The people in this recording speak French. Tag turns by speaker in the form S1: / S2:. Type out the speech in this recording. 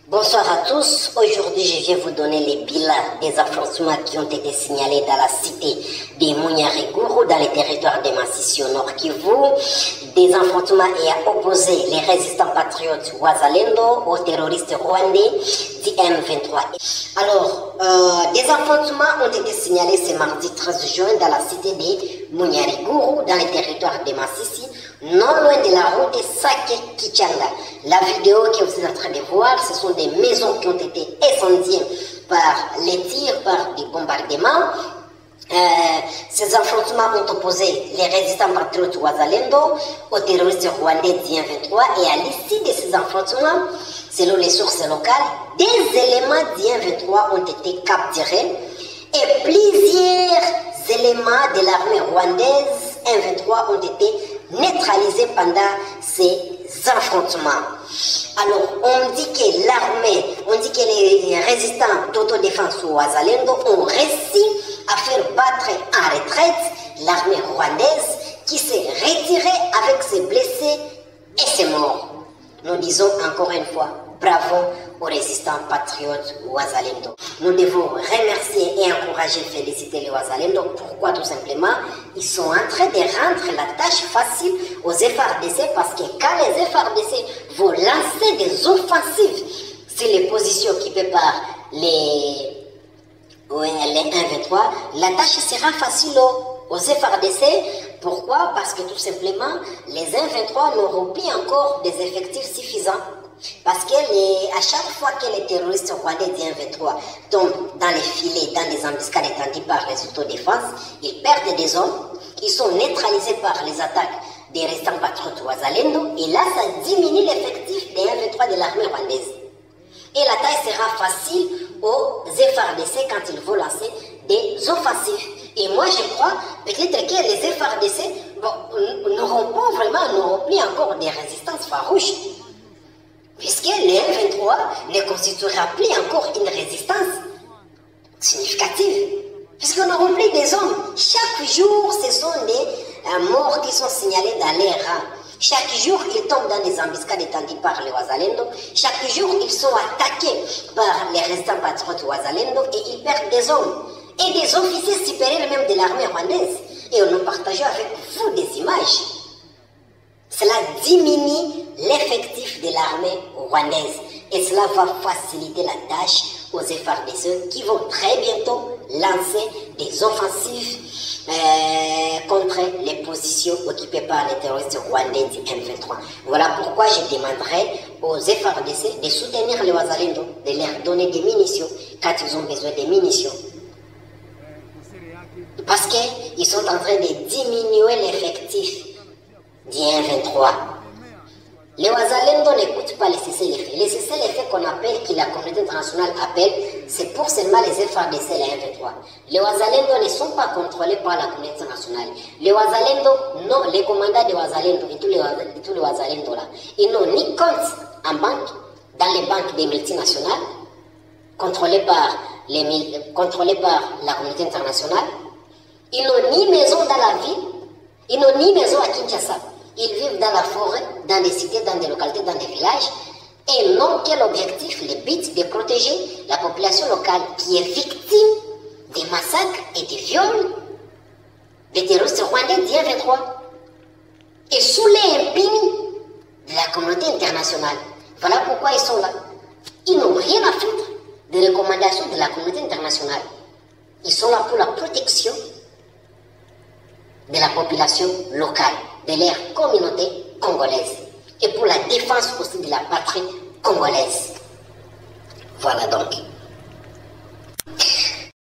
S1: Bonsoir à tous. Aujourd'hui, je viens vous donner les bilans des affrontements qui ont été signalés dans la cité de Munyariguru, dans les territoires de Masisi au Nord Kivu. Des affrontements ayant opposé les résistants patriotes Wazalendo aux terroristes rwandais du M23. Alors, des affrontements ont été signalés ce mardi 13 juin dans la cité de Munyariguru, dans les territoires de Masisi, non loin de la route Sake-Kichanga. La vidéo que vous êtes en train de voir, ce sont des maisons qui ont été incendiées par les tirs, par des bombardements. Ces affrontements ont opposé les résistants patriotes Wazalendo aux terroristes rwandais du M23 et à l'issue de ces affrontements, selon les sources locales, des éléments du M23 ont été capturés et plusieurs éléments de l'armée rwandaise M23 ont été neutralisés pendant ces affrontements. Alors, on dit que l'armée, on dit que les résistants d'autodéfense ou Wazalendo ont réussi à faire battre en retraite l'armée rwandaise qui s'est retirée avec ses blessés et ses morts. Nous disons encore une fois, bravo aux résistants patriotes Wazalendo. Nous devons remercier et encourager, féliciter les Wazalendo. Pourquoi? Tout simplement, ils sont en train de rendre la tâche facile aux FARDC parce que quand les FARDC vont lancer des offensives sur les positions occupées par les 1-23, la tâche sera facile aux FARDC. Pourquoi? Parce que tout simplement, les 1-23 n'auront plus encore des effectifs suffisants. Parce que à chaque fois que les terroristes rwandais du M23 tombent dans les filets, dans les embuscades étendues par les autodéfenses, ils perdent des hommes, ils sont neutralisés par les attaques des restants patriotes Wazalendo, et là ça diminue l'effectif des M23 de l'armée rwandaise. Et la taille sera facile aux FARDC quand ils vont lancer des offensives. Et moi je crois peut-être que les FARDC n'auront plus encore des résistances farouches. Puisque les M23 ne constituera plus encore une résistance significative. Puisqu'on n'aura plus des hommes. Chaque jour, ce sont des morts qui sont signalés dans les rangs. Chaque jour, ils tombent dans des embuscades étendues par les Wazalendo. Chaque jour, ils sont attaqués par les restants patriotes Wazalendo et ils perdent des hommes. Et des officiers supérieurs même de l'armée rwandaise. Et nous partageons avec vous des images. Cela diminue l'effectif de l'armée rwandaise et cela va faciliter la tâche aux FARDC qui vont très bientôt lancer des offensives contre les positions occupées par les terroristes rwandais du M23. Voilà pourquoi je demanderai aux FARDC de soutenir les Wazalendo, de leur donner des munitions quand ils ont besoin de munitions. Parce qu'ils sont en train de diminuer l'effectif du M23. Les Wazalendo n'écoutent pas les cessez-le-feu. Les cessez-le-feu qu'on appelle, que la communauté internationale appelle, c'est pour seulement les FARDC et les M23. Les Wazalendo ne sont pas contrôlés par la communauté internationale. Les Wazalendo, non, les commandants de Wazalendo et tous les Wazalendo là, ils n'ont ni compte en banque, dans les banques des multinationales, contrôlées par la communauté internationale. Ils n'ont ni maison dans la ville, ils n'ont ni maison à Kinshasa. Ils vivent dans la forêt, dans des cités, dans des localités, dans des villages. Et n'ont quel objectif, le but de protéger la population locale qui est victime des massacres et des viols des terroristes rwandais du M23. Et sous les impunis de la communauté internationale. Voilà pourquoi ils sont là. Ils n'ont rien à foutre des recommandations de la communauté internationale. Ils sont là pour la protection de la population locale, de leur communauté congolaise et pour la défense aussi de la patrie congolaise. Voilà donc.